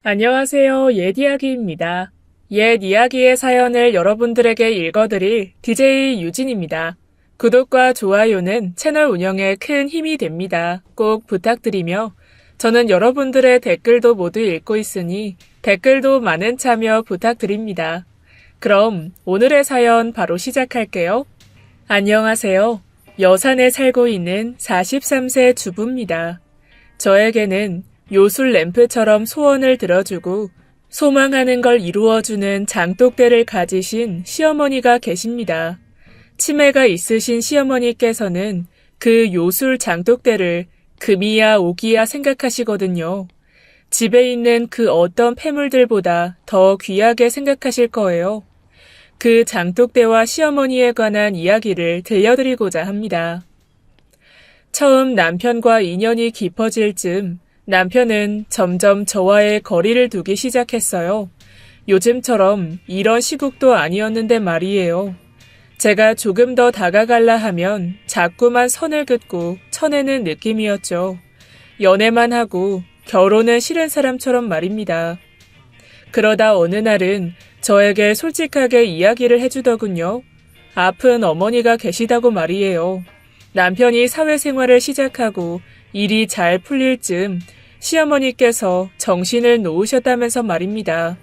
안녕하세요. 옛 이야기입니다. 옛 이야기의 사연을 여러분들에게 읽어드릴 DJ 유진입니다. 구독과 좋아요는 채널 운영에 큰 힘이 됩니다. 꼭 부탁드리며 저는 여러분들의 댓글도 모두 읽고 있으니 댓글도 많은 참여 부탁드립니다. 그럼 오늘의 사연 바로 시작할게요. 안녕하세요. 여산에 살고 있는 43세 주부입니다. 저에게는 요술 램프처럼 소원을 들어주고 소망하는 걸 이루어주는 장독대를 가지신 시어머니가 계십니다. 치매가 있으신 시어머니께서는 그 요술 장독대를 금이야 옥이야 생각하시거든요. 집에 있는 그 어떤 폐물들보다 더 귀하게 생각하실 거예요. 그 장독대와 시어머니에 관한 이야기를 들려드리고자 합니다. 처음 남편과 인연이 깊어질 즈음 남편은 점점 저와의 거리를 두기 시작했어요. 요즘처럼 이런 시국도 아니었는데 말이에요. 제가 조금 더 다가갈라 하면 자꾸만 선을 긋고 쳐내는 느낌이었죠. 연애만 하고 결혼은 싫은 사람처럼 말입니다. 그러다 어느 날은 저에게 솔직하게 이야기를 해주더군요. 아픈 어머니가 계시다고 말이에요. 남편이 사회생활을 시작하고 일이 잘 풀릴 즈음 시어머니께서 정신을 놓으셨다면서 말입니다.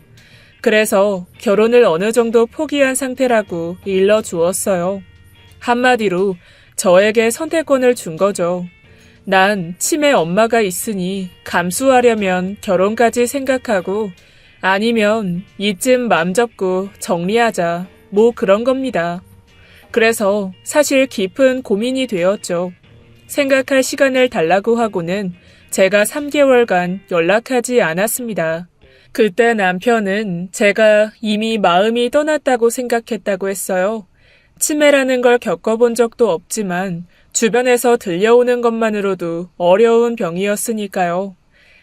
그래서 결혼을 어느 정도 포기한 상태라고 일러주었어요. 한마디로 저에게 선택권을 준 거죠. 난 치매 엄마가 있으니 감수하려면 결혼까지 생각하고 아니면 이쯤 맘 접고 정리하자. 뭐 그런 겁니다. 그래서 사실 깊은 고민이 되었죠. 생각할 시간을 달라고 하고는 제가 3개월간 연락하지 않았습니다. 그때 남편은 제가 이미 마음이 떠났다고 생각했다고 했어요. 치매라는 걸 겪어본 적도 없지만 주변에서 들려오는 것만으로도 어려운 병이었으니까요.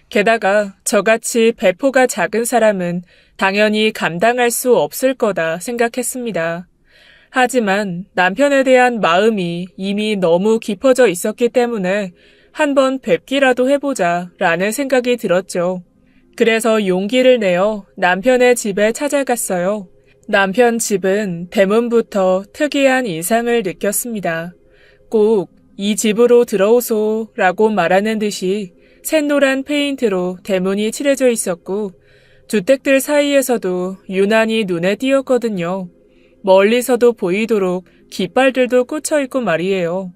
게다가 저같이 배포가 작은 사람은 당연히 감당할 수 없을 거다 생각했습니다. 하지만 남편에 대한 마음이 이미 너무 깊어져 있었기 때문에 한번 뵙기라도 해보자 라는 생각이 들었죠. 그래서 용기를 내어 남편의 집에 찾아갔어요. 남편 집은 대문부터 특이한 인상을 느꼈습니다. 꼭 이 집으로 들어오소 라고 말하는 듯이 샛노란 페인트로 대문이 칠해져 있었고 주택들 사이에서도 유난히 눈에 띄었거든요. 멀리서도 보이도록 깃발들도 꽂혀있고 말이에요.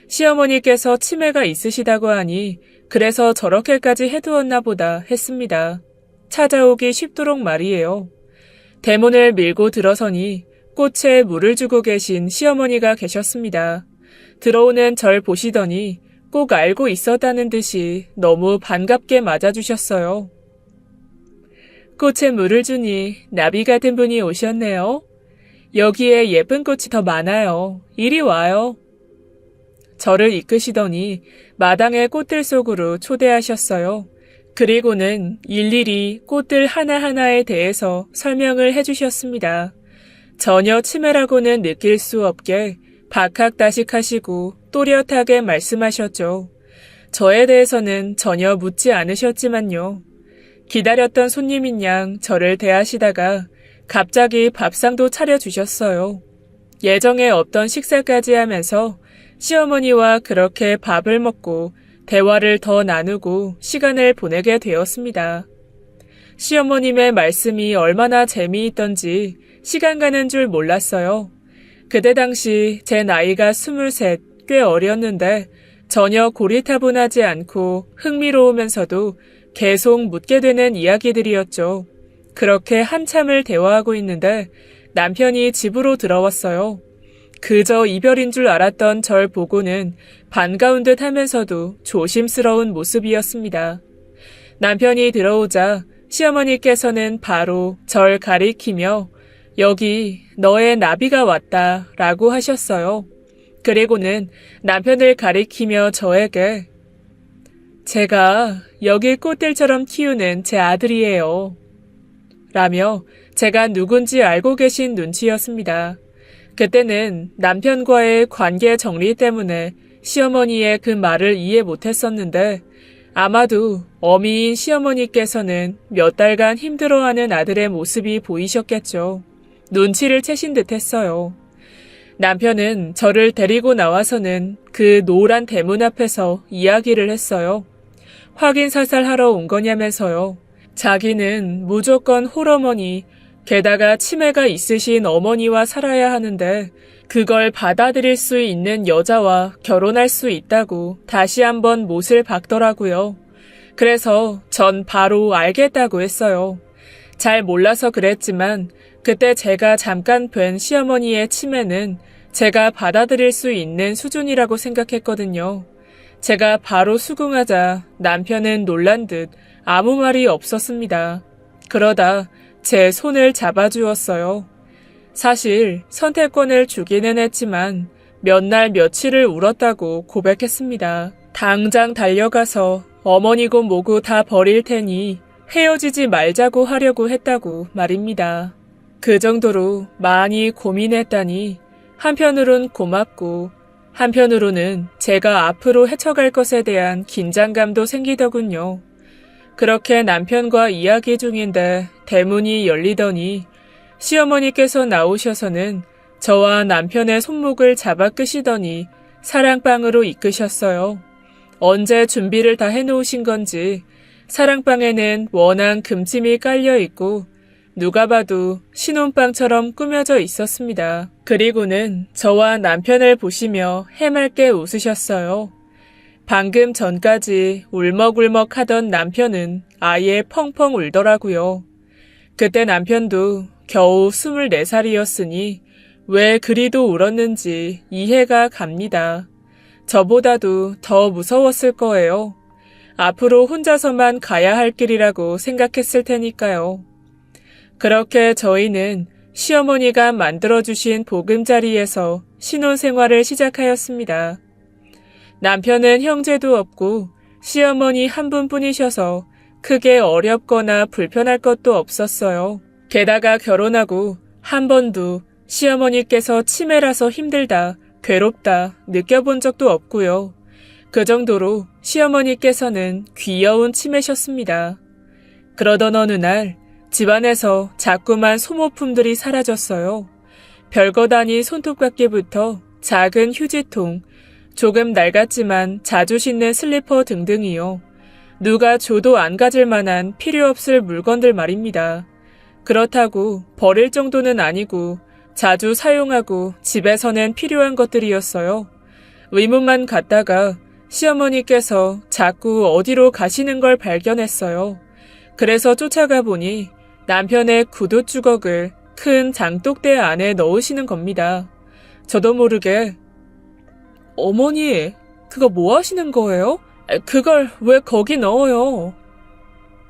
시어머니께서 치매가 있으시다고 하니 그래서 저렇게까지 해두었나 보다 했습니다. 찾아오기 쉽도록 말이에요. 대문을 밀고 들어서니 꽃에 물을 주고 계신 시어머니가 계셨습니다. 들어오는 절 보시더니 꼭 알고 있었다는 듯이 너무 반갑게 맞아주셨어요. 꽃에 물을 주니 나비 같은 분이 오셨네요. 여기에 예쁜 꽃이 더 많아요. 이리 와요. 저를 이끄시더니 마당의 꽃들 속으로 초대하셨어요. 그리고는 일일이 꽃들 하나하나에 대해서 설명을 해주셨습니다. 전혀 치매라고는 느낄 수 없게 박학다식하시고 또렷하게 말씀하셨죠. 저에 대해서는 전혀 묻지 않으셨지만요. 기다렸던 손님인 양 저를 대하시다가 갑자기 밥상도 차려주셨어요. 예정에 없던 식사까지 하면서 시어머니와 그렇게 밥을 먹고 대화를 더 나누고 시간을 보내게 되었습니다. 시어머님의 말씀이 얼마나 재미있던지 시간 가는 줄 몰랐어요. 그때 당시 제 나이가 23, 꽤 어렸는데 전혀 고리타분하지 않고 흥미로우면서도 계속 묻게 되는 이야기들이었죠. 그렇게 한참을 대화하고 있는데 남편이 집으로 들어왔어요. 그저 이별인 줄 알았던 절 보고는 반가운 듯 하면서도 조심스러운 모습이었습니다. 남편이 들어오자 시어머니께서는 바로 절 가리키며 여기 너의 나비가 왔다 라고 하셨어요. 그리고는 남편을 가리키며 저에게 제가 여기 꽃들처럼 키우는 제 아들이에요. 라며 제가 누군지 알고 계신 눈치였습니다. 그때는 남편과의 관계 정리 때문에 시어머니의 그 말을 이해 못했었는데 아마도 어미인 시어머니께서는 몇 달간 힘들어하는 아들의 모습이 보이셨겠죠. 눈치를 채신 듯 했어요. 남편은 저를 데리고 나와서는 그 노란 대문 앞에서 이야기를 했어요. 확인사살 하러 온 거냐면서요. 자기는 무조건 홀어머니, 게다가 치매가 있으신 어머니와 살아야 하는데 그걸 받아들일 수 있는 여자와 결혼할 수 있다고 다시 한번 못을 박더라고요. 그래서 전 바로 알겠다고 했어요. 잘 몰라서 그랬지만 그때 제가 잠깐 뵌 시어머니의 치매는 제가 받아들일 수 있는 수준이라고 생각했거든요. 제가 바로 수긍하자 남편은 놀란 듯 아무 말이 없었습니다. 그러다 제 손을 잡아주었어요. 사실 선택권을 주기는 했지만 몇 날 며칠을 울었다고 고백했습니다. 당장 달려가서 어머니고 뭐고 다 버릴 테니 헤어지지 말자고 하려고 했다고 말입니다. 그 정도로 많이 고민했다니 한편으론 고맙고 한편으로는 제가 앞으로 헤쳐갈 것에 대한 긴장감도 생기더군요. 그렇게 남편과 이야기 중인데 대문이 열리더니 시어머니께서 나오셔서는 저와 남편의 손목을 잡아 끄시더니 사랑방으로 이끄셨어요. 언제 준비를 다 해놓으신 건지 사랑방에는 워낙 금침이 깔려있고 누가 봐도 신혼방처럼 꾸며져 있었습니다. 그리고는 저와 남편을 보시며 해맑게 웃으셨어요. 방금 전까지 울먹울먹 하던 남편은 아예 펑펑 울더라고요. 그때 남편도 겨우 24살이었으니 왜 그리도 울었는지 이해가 갑니다. 저보다도 더 무서웠을 거예요. 앞으로 혼자서만 가야 할 길이라고 생각했을 테니까요. 그렇게 저희는 시어머니가 만들어주신 보금자리에서 신혼생활을 시작하였습니다. 남편은 형제도 없고 시어머니 한 분뿐이셔서 크게 어렵거나 불편할 것도 없었어요. 게다가 결혼하고 한 번도 시어머니께서 치매라서 힘들다, 괴롭다 느껴본 적도 없고요. 그 정도로 시어머니께서는 귀여운 치매셨습니다. 그러던 어느 날 집안에서 자꾸만 소모품들이 사라졌어요. 별것 아닌 손톱깎이부터 작은 휴지통, 조금 낡았지만 자주 신는 슬리퍼 등등이요. 누가 줘도 안 가질 만한 필요 없을 물건들 말입니다. 그렇다고 버릴 정도는 아니고 자주 사용하고 집에서는 필요한 것들이었어요. 의문만 갖다가 시어머니께서 자꾸 어디로 가시는 걸 발견했어요. 그래서 쫓아가 보니 남편의 구두 주걱을 큰 장독대 안에 넣으시는 겁니다. 저도 모르게 어머니, 그거 뭐 하시는 거예요? 그걸 왜 거기 넣어요?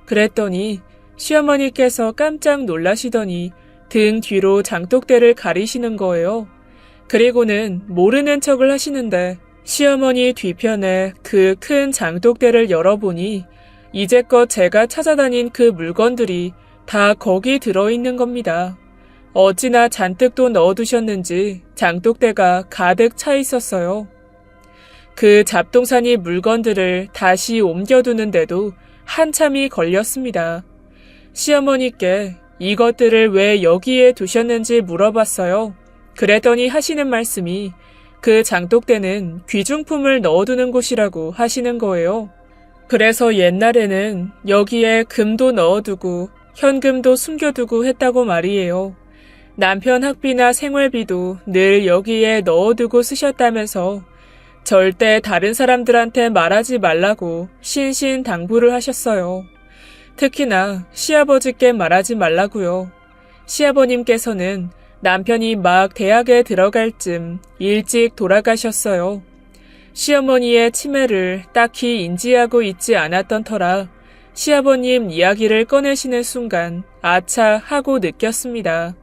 그랬더니 시어머니께서 깜짝 놀라시더니 등 뒤로 장독대를 가리시는 거예요. 그리고는 모르는 척을 하시는데 시어머니 뒤편에 그 큰 장독대를 열어보니 이제껏 제가 찾아다닌 그 물건들이 다 거기 들어있는 겁니다. 어찌나 잔뜩 또 넣어두셨는지 장독대가 가득 차 있었어요. 그 잡동사니 물건들을 다시 옮겨두는데도 한참이 걸렸습니다. 시어머니께 이것들을 왜 여기에 두셨는지 물어봤어요. 그랬더니 하시는 말씀이 그 장독대는 귀중품을 넣어두는 곳이라고 하시는 거예요. 그래서 옛날에는 여기에 금도 넣어두고 현금도 숨겨두고 했다고 말이에요. 남편 학비나 생활비도 늘 여기에 넣어두고 쓰셨다면서 절대 다른 사람들한테 말하지 말라고 신신당부를 하셨어요. 특히나 시아버지께 말하지 말라고요. 시아버님께서는 남편이 막 대학에 들어갈 쯤 일찍 돌아가셨어요. 시어머니의 치매를 딱히 인지하고 있지 않았던 터라 시아버님 이야기를 꺼내시는 순간 아차 하고 느꼈습니다.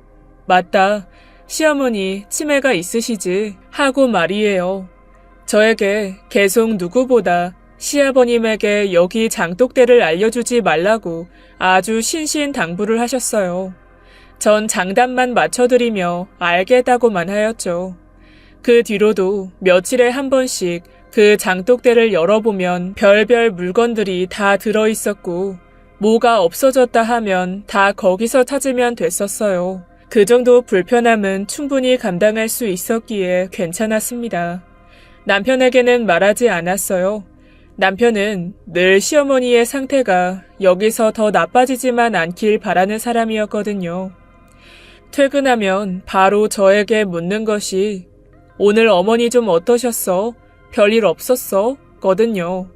맞다, 시어머니 치매가 있으시지 하고 말이에요. 저에게 계속 누구보다 시아버님에게 여기 장독대를 알려주지 말라고 아주 신신당부를 하셨어요. 전 장단만 맞춰드리며 알겠다고만 하였죠. 그 뒤로도 며칠에 한 번씩 그 장독대를 열어보면 별별 물건들이 다 들어있었고 뭐가 없어졌다 하면 다 거기서 찾으면 됐었어요. 그 정도 불편함은 충분히 감당할 수 있었기에 괜찮았습니다. 남편에게는 말하지 않았어요. 남편은 늘 시어머니의 상태가 여기서 더 나빠지지만 않길 바라는 사람이었거든요. 퇴근하면 바로 저에게 묻는 것이 오늘 어머니 좀 어떠셨어? 별일 없었어? 거든요.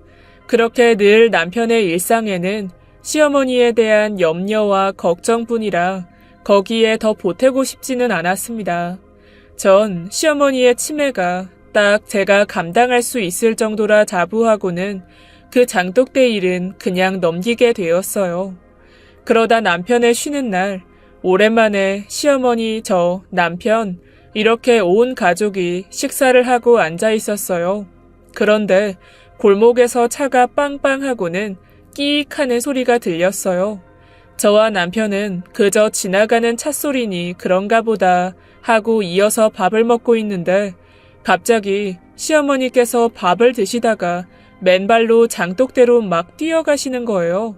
그렇게 늘 남편의 일상에는 시어머니에 대한 염려와 걱정뿐이라 거기에 더 보태고 싶지는 않았습니다. 전 시어머니의 치매가 딱 제가 감당할 수 있을 정도라 자부하고는 그 장독대 일은 그냥 넘기게 되었어요. 그러다 남편의 쉬는 날 오랜만에 시어머니, 저, 남편 이렇게 온 가족이 식사를 하고 앉아 있었어요. 그런데 골목에서 차가 빵빵하고는 끼익 하는 소리가 들렸어요. 저와 남편은 그저 지나가는 찻소리니 그런가 보다 하고 이어서 밥을 먹고 있는데 갑자기 시어머니께서 밥을 드시다가 맨발로 장독대로 막 뛰어가시는 거예요.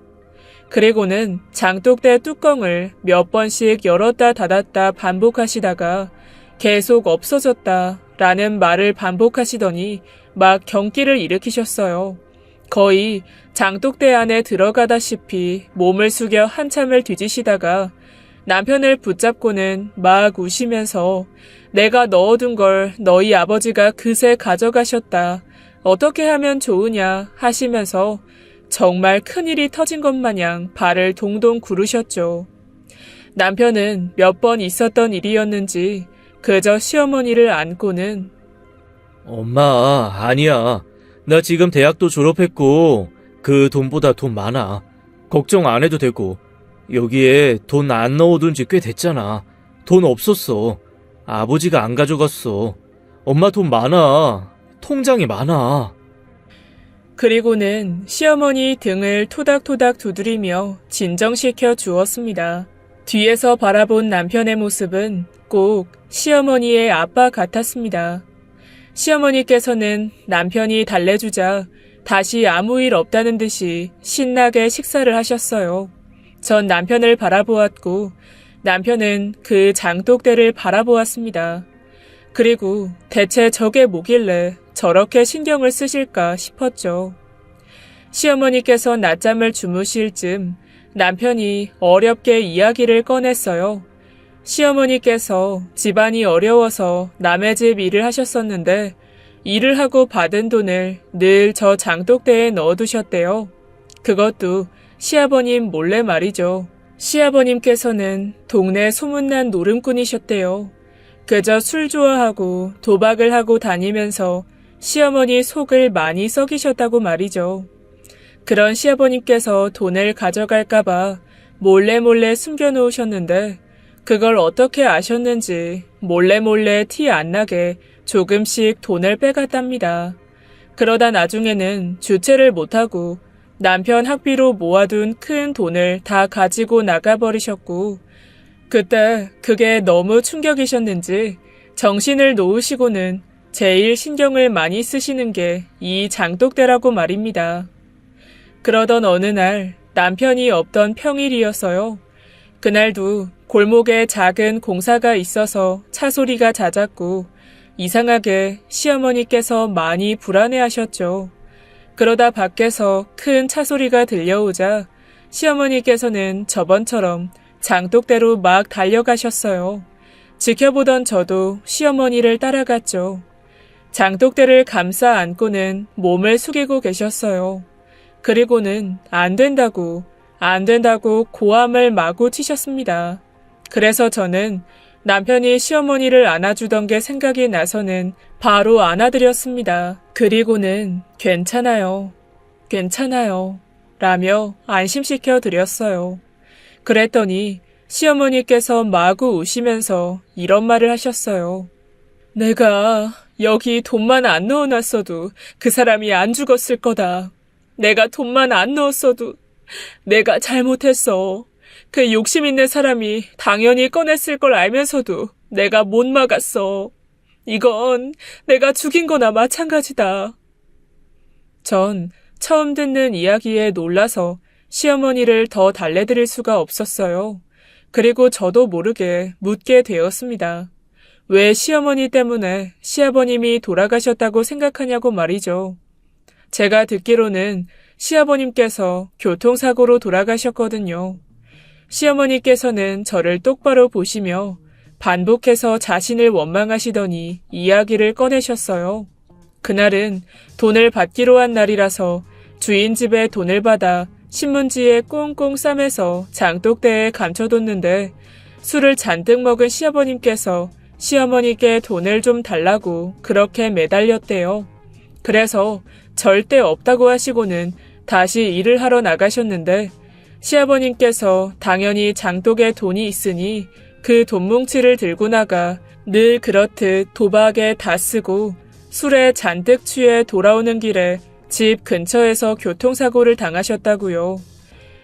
그리고는 장독대 뚜껑을 몇 번씩 열었다 닫았다 반복하시다가 계속 없어졌다 라는 말을 반복하시더니 막 경기를 일으키셨어요. 거의 장독대 안에 들어가다시피 몸을 숙여 한참을 뒤지시다가 남편을 붙잡고는 막 우시면서 내가 넣어둔 걸 너희 아버지가 그새 가져가셨다. 어떻게 하면 좋으냐 하시면서 정말 큰일이 터진 것 마냥 발을 동동 구르셨죠. 남편은 몇 번 있었던 일이었는지 그저 시어머니를 안고는 엄마, 아니야. 나 지금 대학도 졸업했고 그 돈보다 돈 많아. 걱정 안 해도 되고 여기에 돈 안 넣어둔 지 꽤 됐잖아. 돈 없었어. 아버지가 안 가져갔어. 엄마 돈 많아. 통장에 많아. 그리고는 시어머니 등을 토닥토닥 두드리며 진정시켜 주었습니다. 뒤에서 바라본 남편의 모습은 꼭 시어머니의 아빠 같았습니다. 시어머니께서는 남편이 달래주자 다시 아무 일 없다는 듯이 신나게 식사를 하셨어요. 전 남편을 바라보았고 남편은 그 장독대를 바라보았습니다. 그리고 대체 저게 뭐길래 저렇게 신경을 쓰실까 싶었죠. 시어머니께서 낮잠을 주무실 즈음 남편이 어렵게 이야기를 꺼냈어요. 시어머니께서 집안이 어려워서 남의 집 일을 하셨었는데 일을 하고 받은 돈을 늘 저 장독대에 넣어두셨대요. 그것도 시아버님 몰래 말이죠. 시아버님께서는 동네 소문난 노름꾼이셨대요. 그저 술 좋아하고 도박을 하고 다니면서 시어머니 속을 많이 썩이셨다고 말이죠. 그런 시아버님께서 돈을 가져갈까봐 몰래 숨겨놓으셨는데 그걸 어떻게 아셨는지 몰래 티 안 나게 조금씩 돈을 빼갔답니다. 그러다 나중에는 주체를 못하고 남편 학비로 모아둔 큰 돈을 다 가지고 나가버리셨고 그때 그게 너무 충격이셨는지 정신을 놓으시고는 제일 신경을 많이 쓰시는 게 이 장독대라고 말입니다. 그러던 어느 날 남편이 없던 평일이었어요. 그날도 골목에 작은 공사가 있어서 차 소리가 잦았고 이상하게 시어머니께서 많이 불안해하셨죠. 그러다 밖에서 큰 차 소리가 들려오자 시어머니께서는 저번처럼 장독대로 막 달려가셨어요. 지켜보던 저도 시어머니를 따라갔죠. 장독대를 감싸 안고는 몸을 숙이고 계셨어요. 그리고는 안 된다고 고함을 마구 치셨습니다. 그래서 저는 남편이 시어머니를 안아주던 게 생각이 나서는 바로 안아드렸습니다. 그리고는 괜찮아요 라며 안심시켜 드렸어요. 그랬더니 시어머니께서 마구 우시면서 이런 말을 하셨어요. 내가 여기 돈만 안 넣어놨어도 그 사람이 안 죽었을 거다. 내가 돈만 안 넣었어도 내가 잘못했어. 그 욕심 있는 사람이 당연히 꺼냈을 걸 알면서도 내가 못 막았어. 이건 내가 죽인 거나 마찬가지다. 전 처음 듣는 이야기에 놀라서 시어머니를 더 달래드릴 수가 없었어요. 그리고 저도 모르게 묻게 되었습니다. 왜 시어머니 때문에 시아버님이 돌아가셨다고 생각하냐고 말이죠. 제가 듣기로는 시아버님께서 교통사고로 돌아가셨거든요. 시어머니께서는 저를 똑바로 보시며 반복해서 자신을 원망하시더니 이야기를 꺼내셨어요. 그날은 돈을 받기로 한 날이라서 주인 집에 돈을 받아 신문지에 꽁꽁 싸매서 장독대에 감춰뒀는데 술을 잔뜩 먹은 시아버님께서 시어머니께 돈을 좀 달라고 그렇게 매달렸대요. 그래서 절대 없다고 하시고는 다시 일을 하러 나가셨는데 시아버님께서 당연히 장독에 돈이 있으니 그 돈뭉치를 들고 나가 늘 그렇듯 도박에 다 쓰고 술에 잔뜩 취해 돌아오는 길에 집 근처에서 교통사고를 당하셨다고요.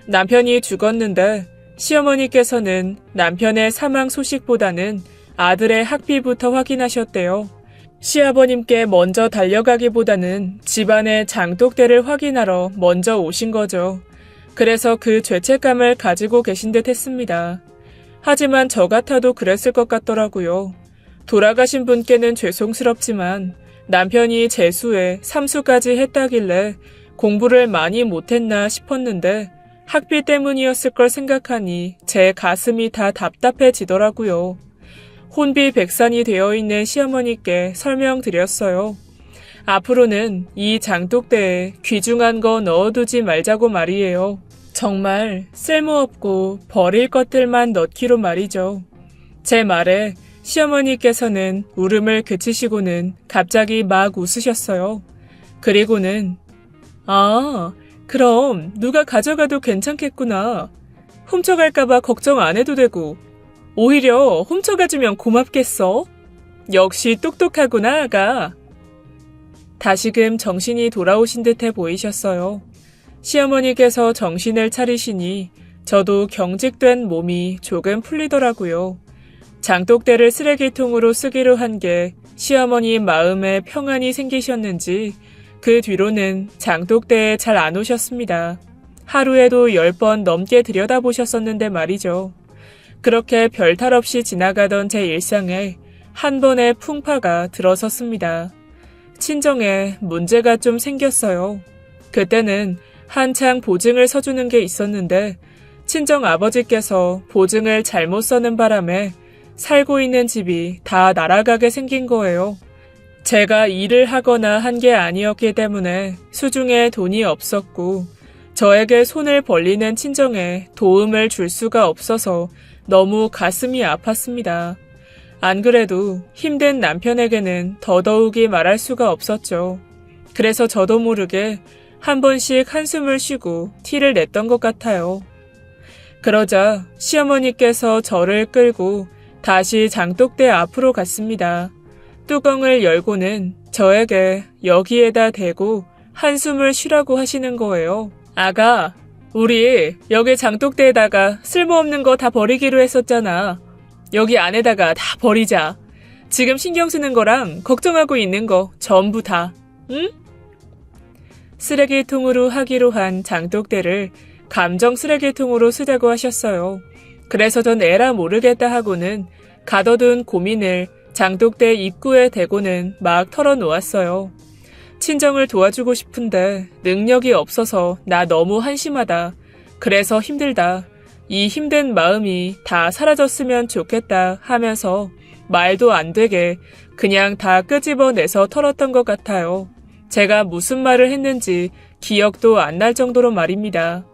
남편이 죽었는데 시어머니께서는 남편의 사망 소식보다는 아들의 학비부터 확인하셨대요. 시아버님께 먼저 달려가기보다는 집안의 장독대를 확인하러 먼저 오신 거죠. 그래서 그 죄책감을 가지고 계신 듯 했습니다. 하지만 저 같아도 그랬을 것 같더라고요. 돌아가신 분께는 죄송스럽지만 남편이 재수에 삼수까지 했다길래 공부를 많이 못했나 싶었는데 학비 때문이었을 걸 생각하니 제 가슴이 다 답답해지더라고요. 혼비백산이 되어 있는 시어머니께 설명드렸어요. 앞으로는 이 장독대에 귀중한 거 넣어두지 말자고 말이에요. 정말 쓸모없고 버릴 것들만 넣기로 말이죠. 제 말에 시어머니께서는 울음을 그치시고는 갑자기 막 웃으셨어요. 그리고는 그럼 누가 가져가도 괜찮겠구나. 훔쳐갈까봐 걱정 안 해도 되고 오히려 훔쳐가주면 고맙겠어. 역시 똑똑하구나, 아가. 다시금 정신이 돌아오신 듯해 보이셨어요. 시어머니께서 정신을 차리시니 저도 경직된 몸이 조금 풀리더라고요. 장독대를 쓰레기통으로 쓰기로 한 게 시어머니 마음에 평안이 생기셨는지 그 뒤로는 장독대에 잘 안 오셨습니다. 하루에도 10번 넘게 들여다보셨었는데 말이죠. 그렇게 별탈 없이 지나가던 제 일상에 한 번의 풍파가 들어섰습니다. 친정에 문제가 좀 생겼어요. 그때는 한창 보증을 서주는 게 있었는데 친정 아버지께서 보증을 잘못 서는 바람에 살고 있는 집이 다 날아가게 생긴 거예요. 제가 일을 하거나 한 게 아니었기 때문에 수중에 돈이 없었고 저에게 손을 벌리는 친정에 도움을 줄 수가 없어서 너무 가슴이 아팠습니다. 안 그래도 힘든 남편에게는 더더욱이 말할 수가 없었죠. 그래서 저도 모르게 한 번씩 한숨을 쉬고 티를 냈던 것 같아요. 그러자 시어머니께서 저를 끌고 다시 장독대 앞으로 갔습니다. 뚜껑을 열고는 저에게 여기에다 대고 한숨을 쉬라고 하시는 거예요. 아가, 우리 여기 장독대에다가 쓸모없는 거 다 버리기로 했었잖아. 여기 안에다가 다 버리자. 지금 신경 쓰는 거랑 걱정하고 있는 거 전부 다, 응? 쓰레기통으로 하기로 한 장독대를 감정 쓰레기통으로 쓰자고 하셨어요. 그래서 전 에라 모르겠다 하고는 가둬둔 고민을 장독대 입구에 대고는 막 털어놓았어요. 친정을 도와주고 싶은데 능력이 없어서 나 너무 한심하다. 그래서 힘들다. 이 힘든 마음이 다 사라졌으면 좋겠다 하면서 말도 안 되게 그냥 다 끄집어내서 털었던 것 같아요. 제가 무슨 말을 했는지 기억도 안 날 정도로 말입니다.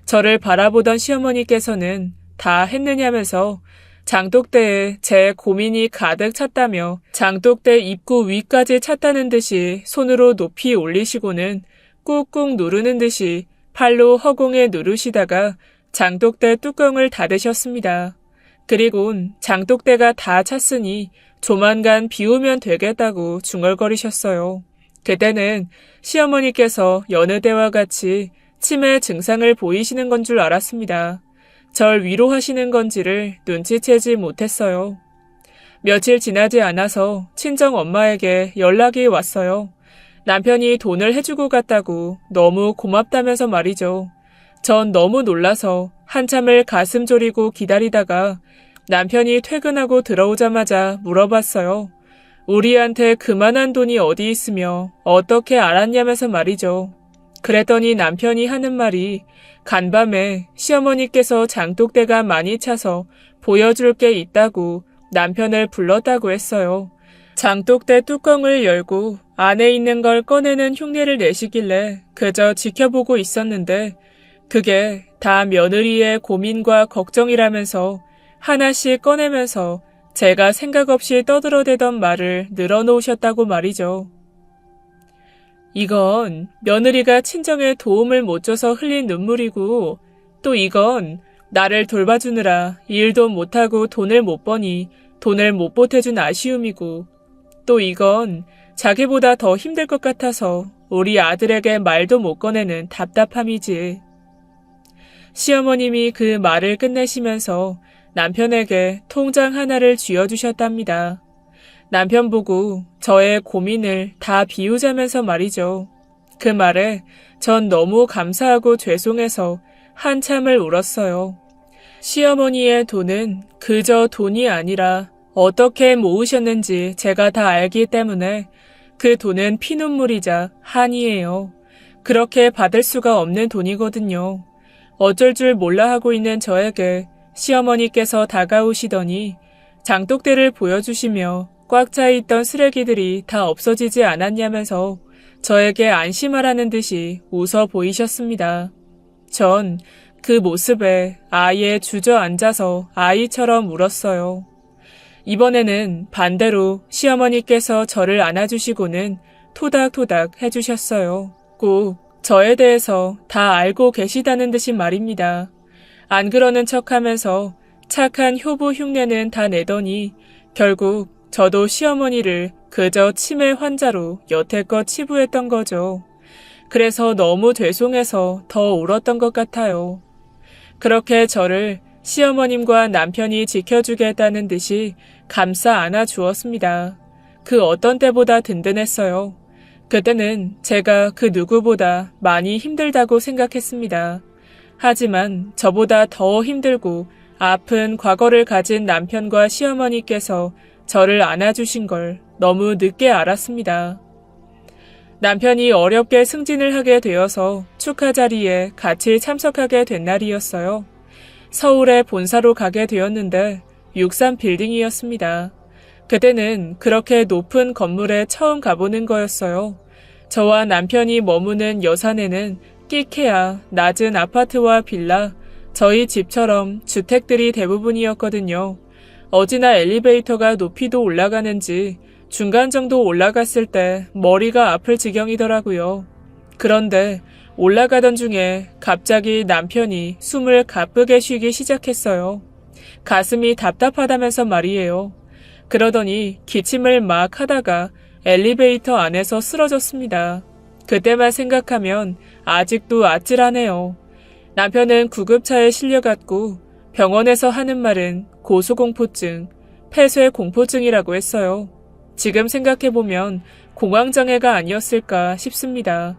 저를 바라보던 시어머니께서는 다 했느냐면서 장독대에 제 고민이 가득 찼다며 장독대 입구 위까지 찼다는 듯이 손으로 높이 올리시고는 꾹꾹 누르는 듯이 팔로 허공에 누르시다가 장독대 뚜껑을 닫으셨습니다. 그리곤 장독대가 다 찼으니 조만간 비우면 되겠다고 중얼거리셨어요. 그때는 시어머니께서 여느 때와 같이 치매 증상을 보이시는 건 줄 알았습니다. 절 위로하시는 건지를 눈치채지 못했어요. 며칠 지나지 않아서 친정 엄마에게 연락이 왔어요. 남편이 돈을 해주고 갔다고 너무 고맙다면서 말이죠. 전 너무 놀라서 한참을 가슴 졸이고 기다리다가 남편이 퇴근하고 들어오자마자 물어봤어요. 우리한테 그만한 돈이 어디 있으며 어떻게 알았냐면서 말이죠. 그랬더니 남편이 하는 말이 간밤에 시어머니께서 장독대가 많이 차서 보여줄 게 있다고 남편을 불렀다고 했어요. 장독대 뚜껑을 열고 안에 있는 걸 꺼내는 흉내를 내시길래 그저 지켜보고 있었는데 그게 다 며느리의 고민과 걱정이라면서 하나씩 꺼내면서 제가 생각 없이 떠들어대던 말을 늘어놓으셨다고 말이죠. 이건 며느리가 친정에 도움을 못 줘서 흘린 눈물이고 또 이건 나를 돌봐주느라 일도 못하고 돈을 못 버니 돈을 못 보태준 아쉬움이고 또 이건 자기보다 더 힘들 것 같아서 우리 아들에게 말도 못 꺼내는 답답함이지. 시어머님이 그 말을 끝내시면서 남편에게 통장 하나를 쥐어주셨답니다. 남편 보고 저의 고민을 다 비우자면서 말이죠. 그 말에 전 너무 감사하고 죄송해서 한참을 울었어요. 시어머니의 돈은 그저 돈이 아니라 어떻게 모으셨는지 제가 다 알기 때문에 그 돈은 피눈물이자 한이에요. 그렇게 받을 수가 없는 돈이거든요. 어쩔 줄 몰라 하고 있는 저에게 시어머니께서 다가오시더니 장독대를 보여주시며 꽉 차 있던 쓰레기들이 다 없어지지 않았냐면서 저에게 안심하라는 듯이 웃어 보이셨습니다. 전 그 모습에 아예 주저앉아서 아이처럼 울었어요. 이번에는 반대로 시어머니께서 저를 안아주시고는 토닥토닥 해주셨어요. 꼭 저에 대해서 다 알고 계시다는 듯이 말입니다. 안 그러는 척하면서 착한 효부 흉내는 다 내더니 결국 저도 시어머니를 그저 치매 환자로 여태껏 치부했던 거죠. 그래서 너무 죄송해서 더 울었던 것 같아요. 그렇게 저를 시어머님과 남편이 지켜주겠다는 듯이 감싸 안아 주었습니다. 그 어떤 때보다 든든했어요. 그때는 제가 그 누구보다 많이 힘들다고 생각했습니다. 하지만 저보다 더 힘들고 아픈 과거를 가진 남편과 시어머니께서 저를 안아주신 걸 너무 늦게 알았습니다. 남편이 어렵게 승진을 하게 되어서 축하 자리에 같이 참석하게 된 날이었어요. 서울에 본사로 가게 되었는데 63빌딩이었습니다. 그때는 그렇게 높은 건물에 처음 가보는 거였어요. 저와 남편이 머무는 여산에는 끼케야 낮은 아파트와 빌라, 저희 집처럼 주택들이 대부분이었거든요. 어지나 엘리베이터가 높이도 올라가는지 중간 정도 올라갔을 때 머리가 아플 지경이더라고요. 그런데 올라가던 중에 갑자기 남편이 숨을 가쁘게 쉬기 시작했어요. 가슴이 답답하다면서 말이에요. 그러더니 기침을 막 하다가 엘리베이터 안에서 쓰러졌습니다. 그때만 생각하면 아직도 아찔하네요. 남편은 구급차에 실려갔고 병원에서 하는 말은 고소공포증, 폐쇄공포증이라고 했어요. 지금 생각해보면 공황장애가 아니었을까 싶습니다.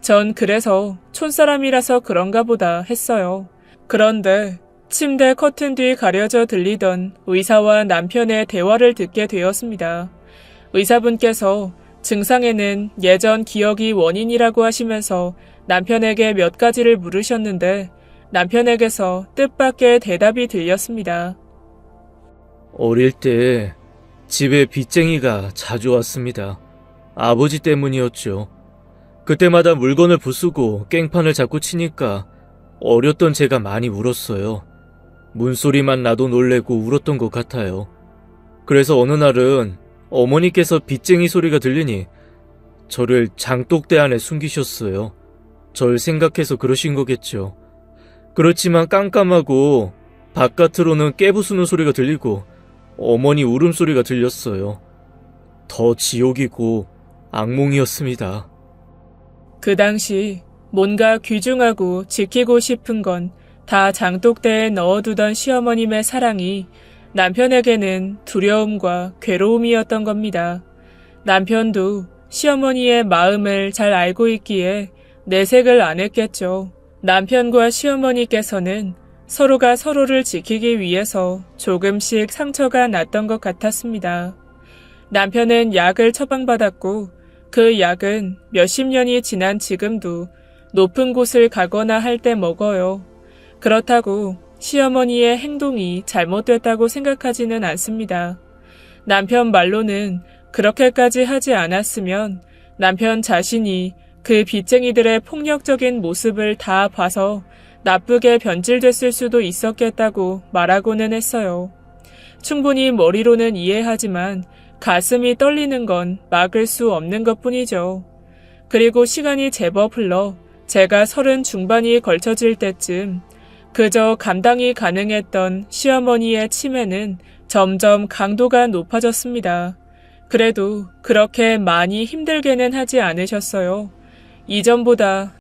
전 그래서 촌사람이라서 그런가 보다 했어요. 그런데 침대 커튼 뒤 가려져 들리던 의사와 남편의 대화를 듣게 되었습니다. 의사분께서 증상에는 예전 기억이 원인이라고 하시면서 남편에게 몇 가지를 물으셨는데 남편에게서 뜻밖의 대답이 들렸습니다. 어릴 때 집에 빚쟁이가 자주 왔습니다. 아버지 때문이었죠. 그때마다 물건을 부수고 깽판을 자꾸 치니까 어렸던 제가 많이 울었어요. 문소리만 나도 놀래고 울었던 것 같아요. 그래서 어느 날은 어머니께서 빚쟁이 소리가 들리니 저를 장독대 안에 숨기셨어요. 절 생각해서 그러신 거겠죠. 그렇지만 깜깜하고 바깥으로는 깨부수는 소리가 들리고 어머니 울음소리가 들렸어요. 더 지옥이고 악몽이었습니다. 그 당시 뭔가 귀중하고 지키고 싶은 건 다 장독대에 넣어두던 시어머님의 사랑이 남편에게는 두려움과 괴로움이었던 겁니다. 남편도 시어머니의 마음을 잘 알고 있기에 내색을 안 했겠죠. 남편과 시어머니께서는 서로가 서로를 지키기 위해서 조금씩 상처가 났던 것 같았습니다. 남편은 약을 처방받았고 그 약은 몇십 년이 지난 지금도 높은 곳을 가거나 할 때 먹어요. 그렇다고 시어머니의 행동이 잘못됐다고 생각하지는 않습니다. 남편 말로는 그렇게까지 하지 않았으면 남편 자신이 그 빚쟁이들의 폭력적인 모습을 다 봐서 나쁘게 변질됐을 수도 있었겠다고 말하고는 했어요. 충분히 머리로는 이해하지만 가슴이 떨리는 건 막을 수 없는 것뿐이죠. 그리고 시간이 제법 흘러 제가 30 중반이 걸쳐질 때쯤 그저 감당이 가능했던 시어머니의 치매는 점점 강도가 높아졌습니다. 그래도 그렇게 많이 힘들게는 하지 않으셨어요. 이전보다